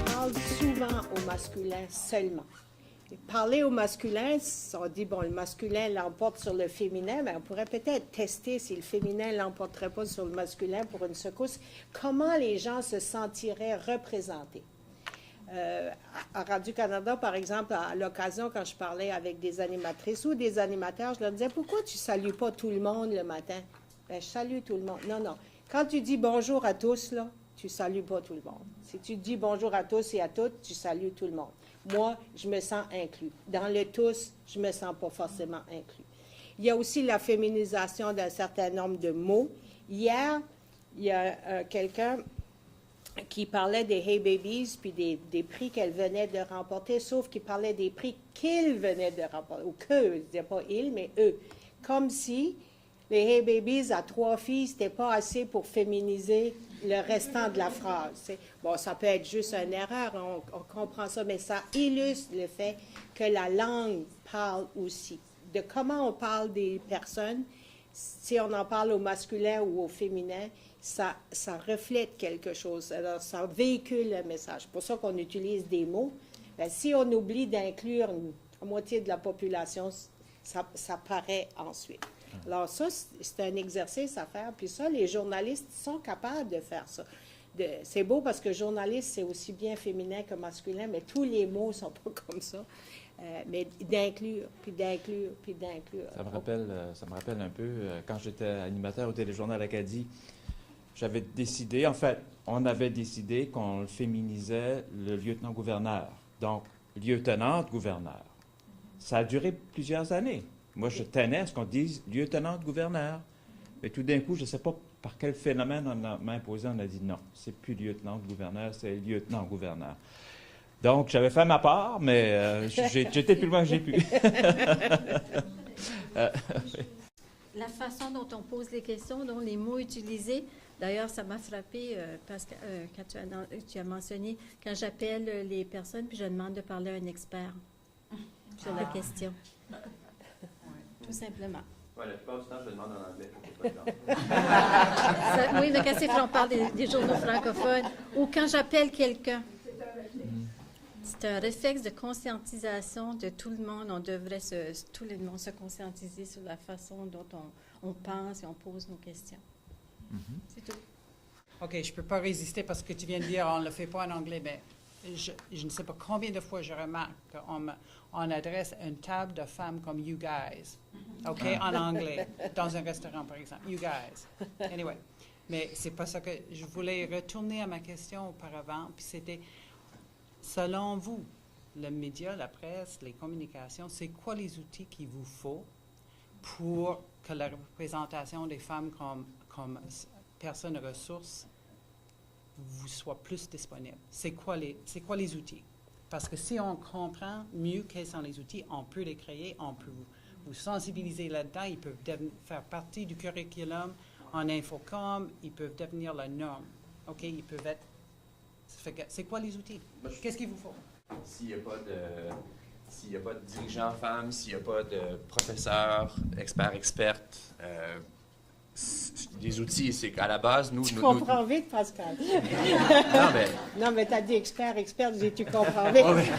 Parle souvent au masculin seulement. Et parler au masculin, on dit, bon, le masculin l'emporte sur le féminin, mais on pourrait peut-être tester si le féminin ne l'emporterait pas sur le masculin pour une secousse. Comment les gens se sentiraient représentés? À Radio-Canada, par exemple, à l'occasion, quand je parlais avec des animatrices ou des animateurs, je leur disais, pourquoi tu ne salues pas tout le monde le matin? Bien, je salue tout le monde. Non, non. Quand tu dis bonjour à tous, là, tu ne salues pas tout le monde. Si tu dis bonjour à tous et à toutes, tu salues tout le monde. Moi, je me sens inclus. Dans le tous, je ne me sens pas forcément inclus. Il y a aussi la féminisation d'un certain nombre de mots. Hier, il y a quelqu'un qui parlait des Hey Babies puis des prix qu'elle venait de remporter, sauf qu'il parlait des prix qu'ils venaient de remporter, ou qu'eux, je ne disais pas ils, mais eux. Comme si les Hey Babies à 3 filles, ce n'était pas assez pour féminiser le restant de la phrase. Bon, ça peut être juste une erreur, on comprend ça, mais ça illustre le fait que la langue parle aussi. De comment on parle des personnes, si on en parle au masculin ou au féminin, ça reflète quelque chose. Alors, ça véhicule le message. C'est pour ça qu'on utilise des mots. Bien, si on oublie d'inclure la moitié de la population, ça paraît ensuite. Alors ça, c'est un exercice à faire. Puis ça, les journalistes sont capables de faire ça. C'est beau parce que journaliste, c'est aussi bien féminin que masculin, mais tous les mots ne sont pas comme ça. Mais d'inclure, puis d'inclure, puis d'inclure. Ça me rappelle un peu, quand j'étais animateur au Téléjournal Acadie, j'avais décidé, en fait, on avait décidé qu'on féminisait le lieutenant-gouverneur. Donc, lieutenant-gouverneur. Ça a duré plusieurs années. Moi, je tenais à ce qu'on dise lieutenant-gouverneur. Mais tout d'un coup, je ne sais pas par quel phénomène on m'a imposé, on a dit non, c'est plus lieutenant-gouverneur, c'est lieutenant-gouverneur. Donc, j'avais fait ma part, mais j'étais plus loin que j'ai pu. La façon dont on pose les questions, dont les mots utilisés, d'ailleurs, ça m'a frappé parce que quand tu as mentionné, quand j'appelle les personnes, puis je demande de parler à un expert sur la question. Tout simplement. Ouais, la plupart du temps, je le demande en anglais pour qu'il n'y ait pas de langue. Oui, mais quand on parle des journaux francophones, ou quand j'appelle quelqu'un, c'est un réflexe de conscientisation de tout le monde. On devrait tout le monde se conscientiser sur la façon dont on pense et on pose nos questions. C'est tout. OK, je ne peux pas résister parce que tu viens de dire on ne le fait pas en anglais, mais je ne sais pas combien de fois je remarque qu'on adresse une table de femmes comme you guys, OK, en anglais, dans un restaurant, par exemple. You guys. Anyway. Mais c'est pas ça que je voulais retourner à ma question auparavant, puis c'était, selon vous, le média, la presse, les communications, c'est quoi les outils qu'il vous faut pour que la représentation des femmes comme personnes ressources vous soit plus disponible? C'est quoi les outils? Parce que si on comprend mieux quels sont les outils, on peut les créer, on peut vous sensibiliser là-dedans, ils peuvent faire partie du curriculum en Infocom, ils peuvent devenir la norme. OK? Ils peuvent être... C'est quoi les outils? Qu'est-ce qu'il vous faut? S'il n'y a pas de dirigeants femmes, s'il n'y a pas de professeurs, experts, expertes, des outils, c'est qu'à la base, nous... Tu comprends vite, Pascal. Non, mais... Non, mais tu as dit expert, je dis tu comprends vite. Oh, mais...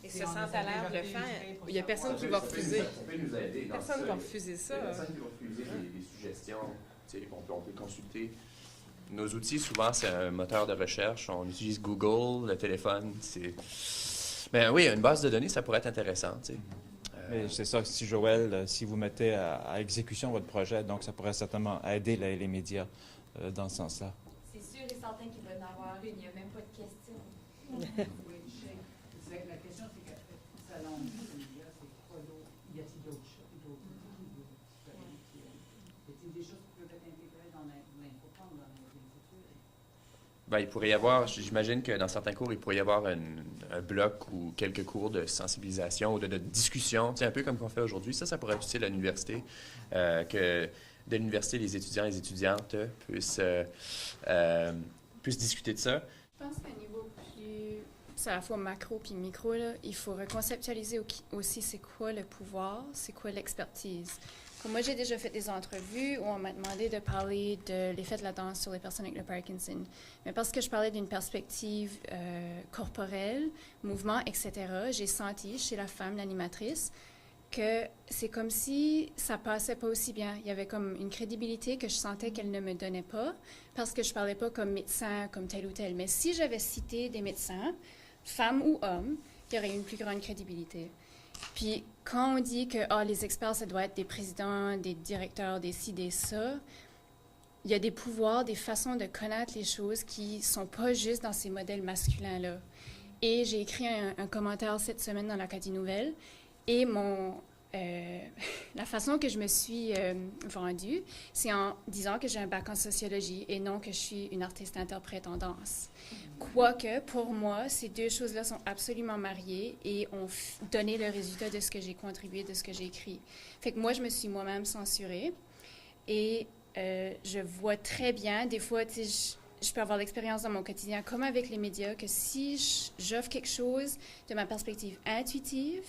Et se sentent à l'air de le faire. Il n'y a personne qui va refuser. Personne ne va refuser ça. Il y a personne qui va refuser des suggestions. On peut consulter. Nos outils, souvent, c'est un moteur de recherche. On utilise Google, le téléphone. Ben oui, une base de données, ça pourrait être intéressant. Mais c'est ça, si Joël, si vous mettez à exécution votre projet, donc ça pourrait certainement aider les médias dans ce sens-là. C'est sûr et certain qu'il va y en avoir une. Il n'y a même pas de question. La question, c'est que, selon vous, les médias, c'est quoi d'autre? Y a-t-il d'autres choses? Y a-t-il des choses qui peuvent être intégrées dans l'infocom, dans les futurs? Ben, il pourrait y avoir, j'imagine que dans certains cours, il pourrait y avoir un bloc ou quelques cours de sensibilisation ou de discussion, tu sais, un peu comme qu'on fait aujourd'hui. Ça pourrait être utile à l'université, que de l'université, les étudiants et les étudiantes puissent discuter de ça. Je pense qu'à un niveau plus, c'est à la fois macro puis micro, là, il faut reconceptualiser aussi c'est quoi le pouvoir, c'est quoi l'expertise. Comme moi, j'ai déjà fait des entrevues où on m'a demandé de parler de l'effet de la danse sur les personnes avec le Parkinson. Mais parce que je parlais d'une perspective corporelle, mouvement, etc., j'ai senti chez la femme, l'animatrice, que c'est comme si ça passait pas aussi bien. Il y avait comme une crédibilité que je sentais qu'elle ne me donnait pas parce que je parlais pas comme médecin, comme tel ou tel. Mais si j'avais cité des médecins, femmes ou hommes, il y aurait une plus grande crédibilité. Puis quand on dit que les experts, ça doit être des présidents, des directeurs, des ci, des ça, il y a des pouvoirs, des façons de connaître les choses qui sont pas juste dans ces modèles masculins-là. Et j'ai écrit un commentaire cette semaine dans l'Acadie Nouvelle et la façon que je me suis vendue, c'est en disant que j'ai un bac en sociologie et non que je suis une artiste-interprète en danse. Quoique, pour moi, ces deux choses-là sont absolument mariées et ont donné le résultat de ce que j'ai contribué, de ce que j'ai écrit. Fait que moi, je me suis moi-même censurée et je vois très bien, des fois, tu sais, je peux avoir l'expérience dans mon quotidien, comme avec les médias, que si j'offre quelque chose de ma perspective intuitive,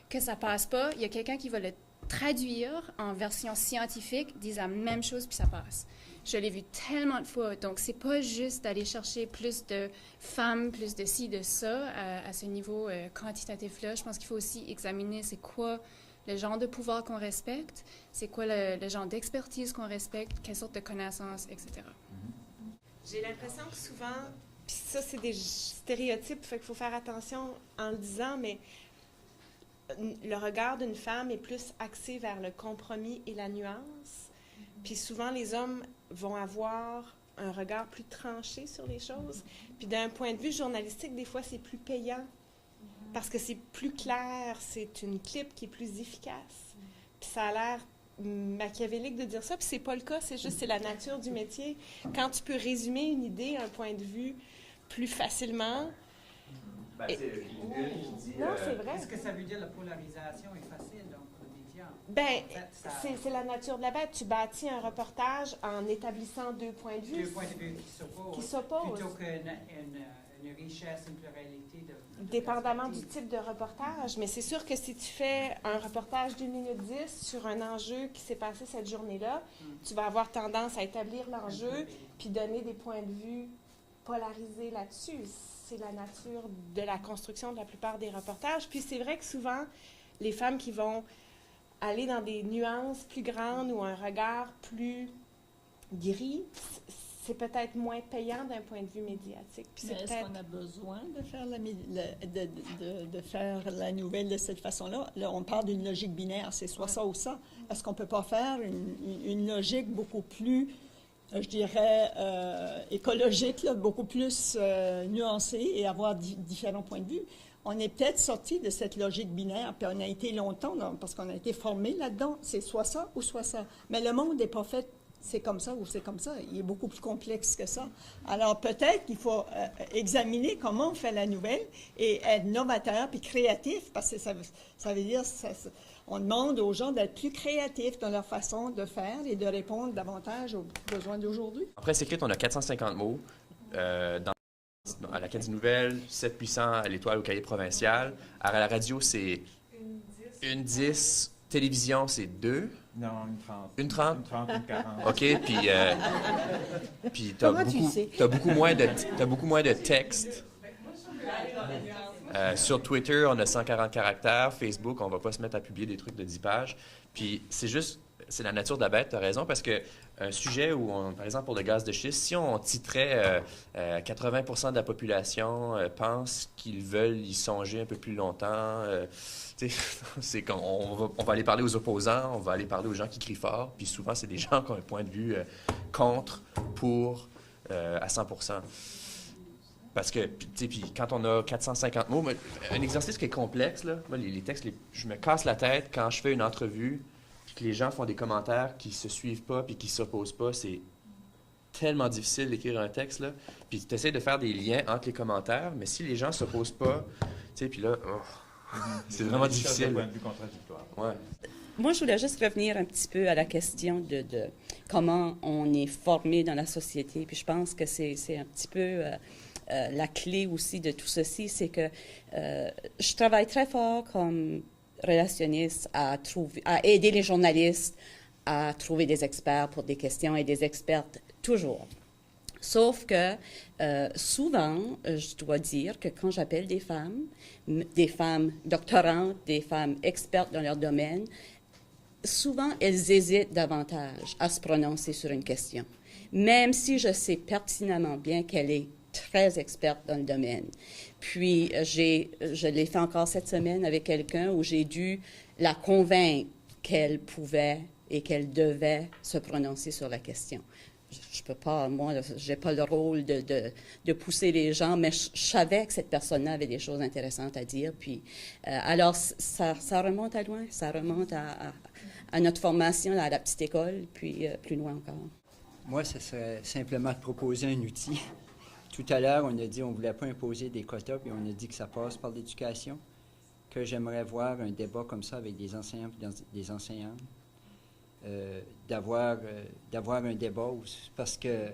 que ça passe pas, il y a quelqu'un qui va le traduire en version scientifique, dise la même chose, puis ça passe. Je l'ai vu tellement de fois. Donc, c'est pas juste d'aller chercher plus de femmes, plus de ci, de ça, à ce niveau quantitatif-là. Je pense qu'il faut aussi examiner c'est quoi le genre de pouvoir qu'on respecte, c'est quoi le genre d'expertise qu'on respecte, quelle sorte de connaissances, etc. J'ai l'impression que souvent, puis ça, c'est des stéréotypes, fait qu'il faut faire attention en le disant, mais le regard d'une femme est plus axé vers le compromis et la nuance. Puis souvent, les hommes vont avoir un regard plus tranché sur les choses. Puis d'un point de vue journalistique, des fois, c'est plus payant parce que c'est plus clair, c'est une clip qui est plus efficace. Puis ça a l'air machiavélique de dire ça, puis c'est pas le cas, c'est la nature du métier. Quand tu peux résumer une idée, un point de vue plus facilement... Ben, c'est une qui dit... Non, c'est vrai. Est-ce que ça veut dire que la polarisation est facile, donc, pour les médias? Ben, c'est la nature de la bête. Tu bâtis un reportage en établissant deux points de vue. Deux points de vue qui s'opposent. Plutôt qu'une richesse, une pluralité de dépendamment du type de reportage. Mais c'est sûr que si tu fais un reportage d'1 minute 10 sur un enjeu qui s'est passé cette journée-là, tu vas avoir tendance à établir l'enjeu puis donner des points de vue polarisés là-dessus. C'est la nature de la construction de la plupart des reportages. Puis c'est vrai que souvent, les femmes qui vont aller dans des nuances plus grandes ou un regard plus gris, c'est peut-être moins payant d'un point de vue médiatique. Puis est-ce qu'on a besoin de faire de faire la nouvelle de cette façon-là? Là, on parle d'une logique binaire, c'est soit ça ou ça. Est-ce qu'on ne peut pas faire une logique beaucoup plus, je dirais, écologique, là, beaucoup plus nuancée et avoir différents points de vue? On est peut-être sorti de cette logique binaire, puis on a été longtemps, parce qu'on a été formé là-dedans, c'est soit ça ou soit ça. Mais le monde n'est pas fait, c'est comme ça ou c'est comme ça. Il est beaucoup plus complexe que ça. Alors peut-être qu'il faut examiner comment on fait la nouvelle et être novateur puis créatif, parce que ça veut dire, on demande aux gens d'être plus créatifs dans leur façon de faire et de répondre davantage aux besoins d'aujourd'hui. En presse écrite, on a 450 mots. À l'Acadie Nouvelle, 700 à l'Étoile au Cahier provincial. À la radio, c'est une 10. Télévision, c'est 2. Non, une 30. Une 30? Une 30, une 40. OK, puis t'as beaucoup moins de texte. Sur Twitter, on a 140 caractères. Facebook, on va pas se mettre à publier des trucs de 10 pages. Puis c'est la nature de la bête, tu as raison, parce que un sujet où, par exemple, pour le gaz de schiste, si on titrait 80% de la population pense qu'ils veulent y songer un peu plus longtemps, c'est qu'on va aller parler aux opposants, on va aller parler aux gens qui crient fort, puis souvent, c'est des gens qui ont un point de vue contre, pour, à 100%. Parce que, puis quand on a 450 mots, un exercice qui est complexe, là, moi, les textes, je me casse la tête quand je fais une entrevue, puis que les gens font des commentaires qui se suivent pas puis qui s'opposent pas, c'est tellement difficile d'écrire un texte, là. Puis tu essaies de faire des liens entre les commentaires, mais si les gens se posent pas, tu sais, puis là, c'est vraiment difficile. Des points de vue contradictoires. Ouais. Moi, je voulais juste revenir un petit peu à la question de comment on est formé dans la société. Puis je pense que c'est un petit peu la clé aussi de tout ceci, c'est que je travaille très fort comme relationniste à aider les journalistes à trouver des experts pour des questions et des expertes toujours. Sauf que souvent, je dois dire que quand j'appelle des femmes doctorantes, des femmes expertes dans leur domaine, souvent elles hésitent davantage à se prononcer sur une question, même si je sais pertinemment bien qu'elle est très experte dans le domaine. Puis, je l'ai fait encore cette semaine avec quelqu'un où j'ai dû la convaincre qu'elle pouvait et qu'elle devait se prononcer sur la question. Je peux pas, moi, j'ai pas le rôle de pousser les gens, mais je savais que cette personne-là avait des choses intéressantes à dire. Puis, alors, ça remonte à loin, ça remonte à notre formation à la petite école, puis plus loin encore. Moi, ce serait simplement de proposer un outil. Tout à l'heure, on a dit qu'on ne voulait pas imposer des quotas, puis on a dit que ça passe par l'éducation, que j'aimerais voir un débat comme ça avec des enseignants et des enseignantes, d'avoir un débat, parce que ne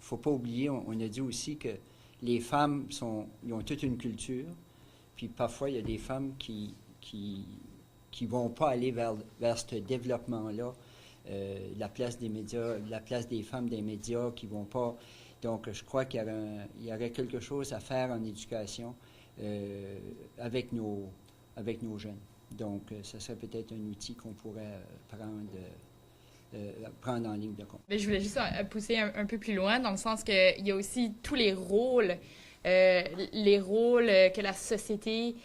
faut pas oublier, on a dit aussi que les femmes ils ont toute une culture, puis parfois, il y a des femmes qui vont pas aller vers ce développement-là, la place des médias, la place des femmes des médias qui vont pas... Donc, je crois qu'il y aurait quelque chose à faire en éducation avec nos jeunes. Donc, ce serait peut-être un outil qu'on pourrait prendre en ligne de compte. Je voulais juste pousser un peu plus loin, dans le sens qu'il y a aussi tous les rôles que la société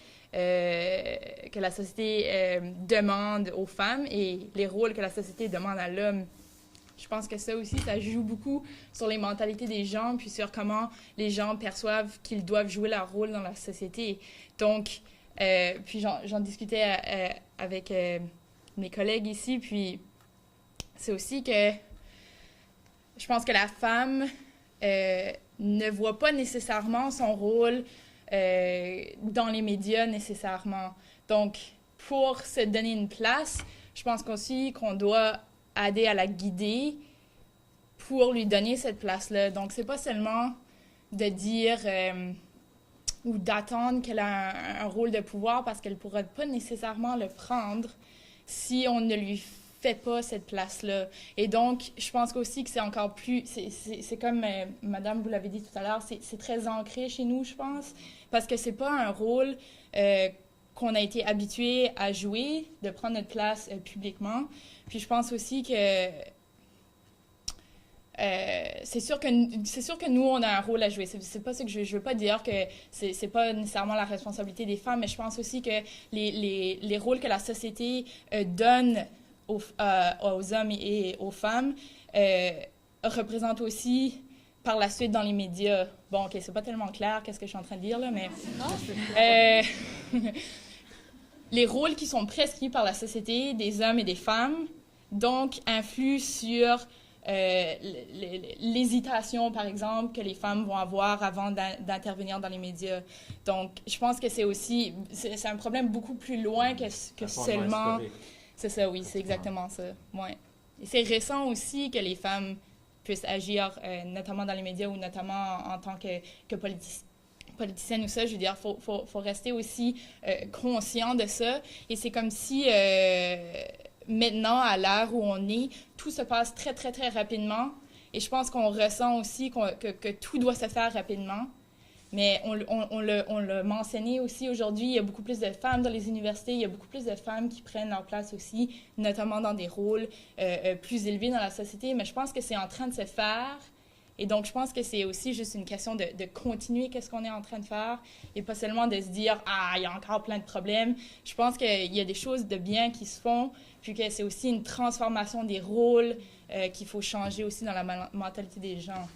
demande aux femmes et les rôles que la société demande à l'homme. Je pense que ça aussi, ça joue beaucoup sur les mentalités des gens, puis sur comment les gens perçoivent qu'ils doivent jouer leur rôle dans la société. Donc, puis j'en discutais avec mes collègues ici, puis c'est aussi que je pense que la femme ne voit pas nécessairement son rôle dans les médias nécessairement. Donc, pour se donner une place, je pense aussi qu'on doit aider à la guider pour lui donner cette place-là. Donc, c'est pas seulement de dire ou d'attendre qu'elle a un rôle de pouvoir parce qu'elle pourra pas nécessairement le prendre si on ne lui fait pas cette place-là. Et donc, je pense aussi que c'est encore plus... C'est comme, Madame, vous l'avez dit tout à l'heure, c'est très ancré chez nous, je pense, parce que c'est pas un rôle qu'on a été habitué à jouer, de prendre notre place publiquement. Puis je pense aussi que c'est sûr que nous, on a un rôle à jouer. C'est pas ça que je veux pas dire que c'est pas nécessairement la responsabilité des femmes, mais je pense aussi que les rôles que la société donne aux hommes et aux femmes représentent aussi par la suite dans les médias. Bon, OK, c'est pas tellement clair qu'est-ce que je suis en train de dire, là, mais... les rôles qui sont prescrits par la société des hommes et des femmes, donc, influent sur l'hésitation, par exemple, que les femmes vont avoir avant d'intervenir dans les médias. Donc, je pense que c'est aussi... C'est un problème beaucoup plus loin que seulement... C'est ça, oui, c'est exactement ça. Ouais. Et c'est récent aussi que les femmes puissent agir, notamment dans les médias ou notamment en tant que politicienne ou ça. Je veux dire, faut rester aussi conscient de ça. Et c'est comme si... maintenant, à l'heure où on est, tout se passe très, très, très rapidement. Et je pense qu'on ressent aussi que tout doit se faire rapidement. Mais on l'a mentionné aussi aujourd'hui, il y a beaucoup plus de femmes dans les universités, il y a beaucoup plus de femmes qui prennent leur place aussi, notamment dans des rôles plus élevés dans la société. Mais je pense que c'est en train de se faire. Et donc, je pense que c'est aussi juste une question de continuer qu'est-ce qu'on est en train de faire et pas seulement de se dire « Ah, il y a encore plein de problèmes ». Je pense qu'il y a des choses de bien qui se font, puis que c'est aussi une transformation des rôles qu'il faut changer aussi dans la mentalité des gens.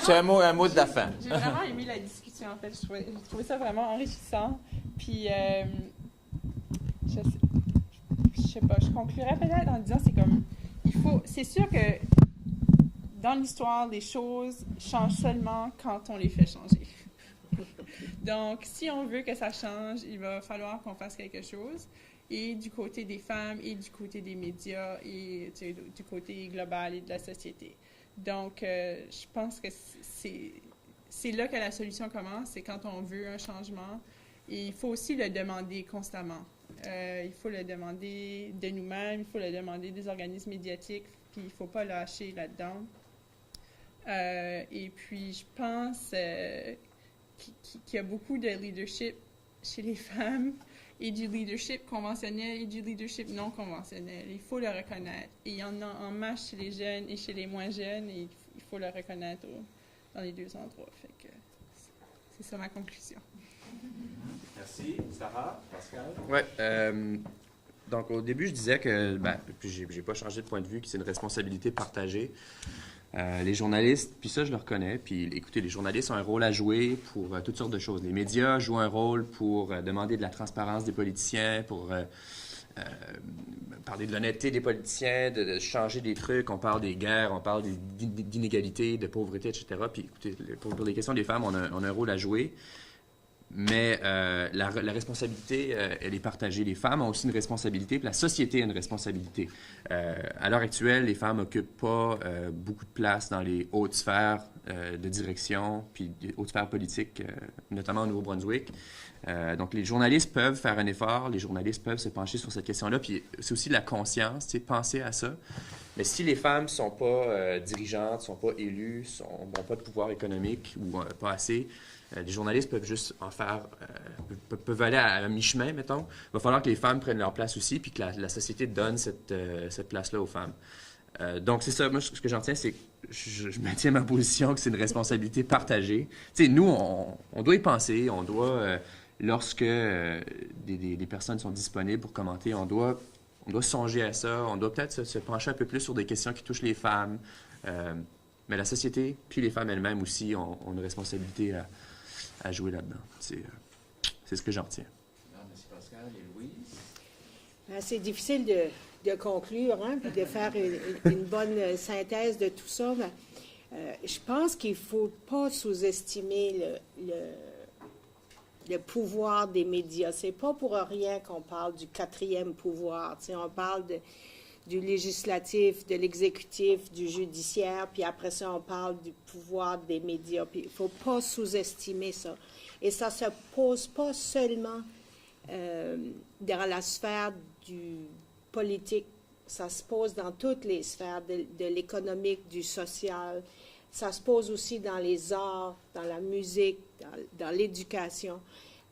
C'est un mot de la fin. J'ai vraiment aimé la discussion, en fait. J'ai trouvé ça vraiment enrichissant. Puis, je sais pas, je conclurais peut-être en disant c'est comme... c'est sûr que dans l'histoire, les choses changent seulement quand on les fait changer. Donc, si on veut que ça change, il va falloir qu'on fasse quelque chose, et du côté des femmes, et du côté des médias, et du côté global et de la société. Donc, je pense que c'est là que la solution commence, c'est quand on veut un changement. Et il faut aussi le demander constamment. Il faut le demander de nous-mêmes, il faut le demander des organismes médiatiques, puis il ne faut pas lâcher là-dedans. Et puis, je pense qu'il y a beaucoup de leadership chez les femmes, et du leadership conventionnel et du leadership non conventionnel. Il faut le reconnaître. Et il y en a en masse chez les jeunes et chez les moins jeunes, et il faut le reconnaître dans les deux endroits. Fait que c'est ça ma conclusion. Merci. Sarah, Pascal? Oui. Donc, au début, je disais que, puis j'ai pas changé de point de vue, que c'est une responsabilité partagée. Les journalistes, puis ça, je le reconnais. Puis, écoutez, les journalistes ont un rôle à jouer pour toutes sortes de choses. Les médias jouent un rôle pour demander de la transparence des politiciens, pour parler de l'honnêteté des politiciens, de changer des trucs. On parle des guerres, on parle d'inégalités, de pauvreté, etc. Puis, écoutez, pour les questions des femmes, on a un rôle à jouer. Mais la responsabilité, elle est partagée. Les femmes ont aussi une responsabilité, puis la société a une responsabilité. À l'heure actuelle, les femmes n'occupent pas beaucoup de place dans les hautes sphères de direction, puis les hautes sphères politiques, notamment au Nouveau-Brunswick. Donc, les journalistes peuvent faire un effort, les journalistes peuvent se pencher sur cette question-là, puis c'est aussi la conscience, tu sais, penser à ça. Mais si les femmes ne sont pas dirigeantes, ne sont pas élues, n'ont pas de pouvoir économique ou pas assez, les journalistes peuvent juste en faire, peuvent aller à mi-chemin, mettons. Il va falloir que les femmes prennent leur place aussi, puis que la société donne cette place-là aux femmes. Donc, c'est ça. Moi, ce que j'en tiens, c'est que je maintiens ma position que c'est une responsabilité partagée. Tu sais, nous, on doit y penser. On doit, lorsque des personnes sont disponibles pour commenter, on doit songer à ça. On doit peut-être se pencher un peu plus sur des questions qui touchent les femmes. Mais la société, puis les femmes elles-mêmes aussi, ont une responsabilité à jouer là-dedans. C'est ce que j'en retiens. Merci Pascal. Et Louise? C'est difficile de conclure, puis de faire une bonne synthèse de tout ça. Je pense qu'il ne faut pas sous-estimer le pouvoir des médias. C'est pas pour rien qu'on parle du quatrième pouvoir. On parle du législatif, de l'exécutif, du judiciaire, puis après ça, on parle du pouvoir des médias. Puis il ne faut pas sous-estimer ça. Et ça ne se pose pas seulement dans la sphère du politique, ça se pose dans toutes les sphères de l'économique, du social. Ça se pose aussi dans les arts, dans la musique, dans l'éducation.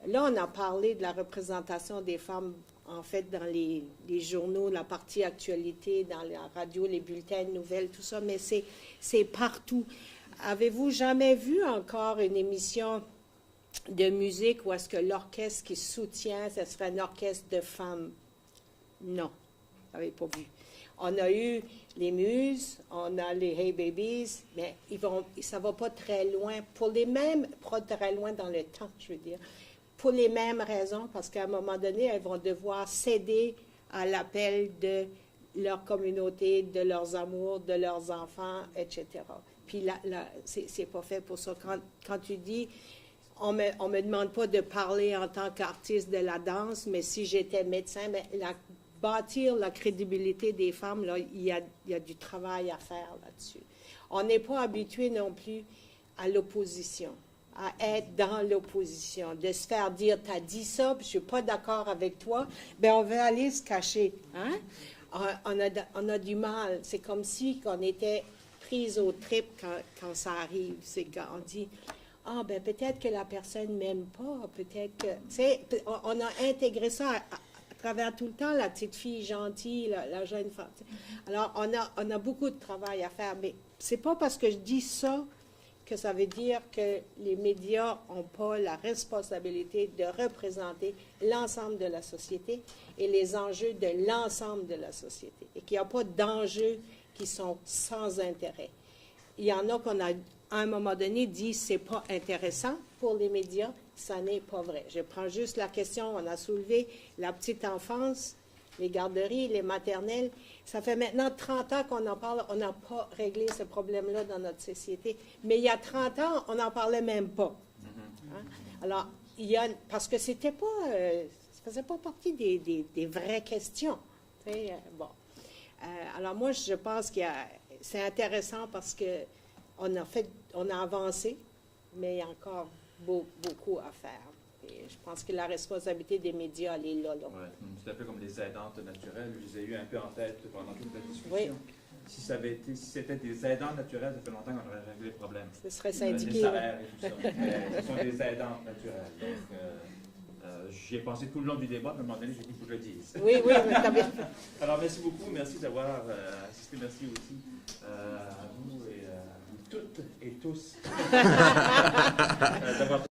Là, on a parlé de la représentation des femmes en fait, dans les journaux, la partie actualité, dans la radio, les bulletins de nouvelles, tout ça, mais c'est partout. Avez-vous jamais vu encore une émission de musique où est-ce que l'orchestre qui soutient, ce serait un orchestre de femmes? Non, vous n'avez pas vu. On a eu les Muses, on a les Hey Babies, mais ça ne va pas très loin, pas très loin dans le temps, je veux dire. Pour les mêmes raisons, parce qu'à un moment donné, elles vont devoir céder à l'appel de leur communauté, de leurs amours, de leurs enfants, etc. Puis là c'est pas fait pour ça. Quand tu dis, on me demande pas de parler en tant qu'artiste de la danse, mais si j'étais médecin, bâtir la crédibilité des femmes, là, il y a du travail à faire là-dessus. On n'est pas habitué non plus à l'opposition, à être dans l'opposition, de se faire dire, tu as dit ça, puis je suis pas d'accord avec toi, bien, on va aller se cacher. Hein? On a du mal. C'est comme si on était prise aux tripes quand ça arrive. C'est quand on dit, ben peut-être que la personne m'aime pas, peut-être que... Tu sais, on a intégré ça à travers tout le temps, la petite fille gentille, la jeune femme. Alors, on a beaucoup de travail à faire, mais c'est pas parce que je dis ça que ça veut dire que les médias n'ont pas la responsabilité de représenter l'ensemble de la société et les enjeux de l'ensemble de la société, et qu'il n'y a pas d'enjeux qui sont sans intérêt. Il y en a qu'on a, à un moment donné, dit « c'est pas intéressant pour les médias », ça n'est pas vrai. Je prends juste la question, on a soulevé la petite enfance. les garderies, les maternelles. Ça fait maintenant 30 ans qu'on en parle. On n'a pas réglé ce problème-là dans notre société. Mais il y a 30 ans, on n'en parlait même pas. Hein? Alors, parce que c'était pas, ça faisait pas partie des vraies questions. Bon. Alors moi, je pense que c'est intéressant parce que on a avancé, mais il y a encore beaucoup à faire. Et je pense que la responsabilité des médias, elle est là. Ouais, c'est un peu comme les aidantes naturelles. Je les ai eu un peu en tête pendant toute la discussion. Oui. Si c'était des aidants naturels, ça fait longtemps qu'on aurait réglé le problème. Ce serait syndiqué. Les salaires et tout ça. Ce sont des aidantes naturelles. Donc, j'y ai pensé tout le long du débat, mais à un moment donné, j'ai dit que je le dise. Oui, t'as bien. Alors, merci beaucoup. Merci d'avoir assisté. Merci aussi à vous et toutes et tous d'avoir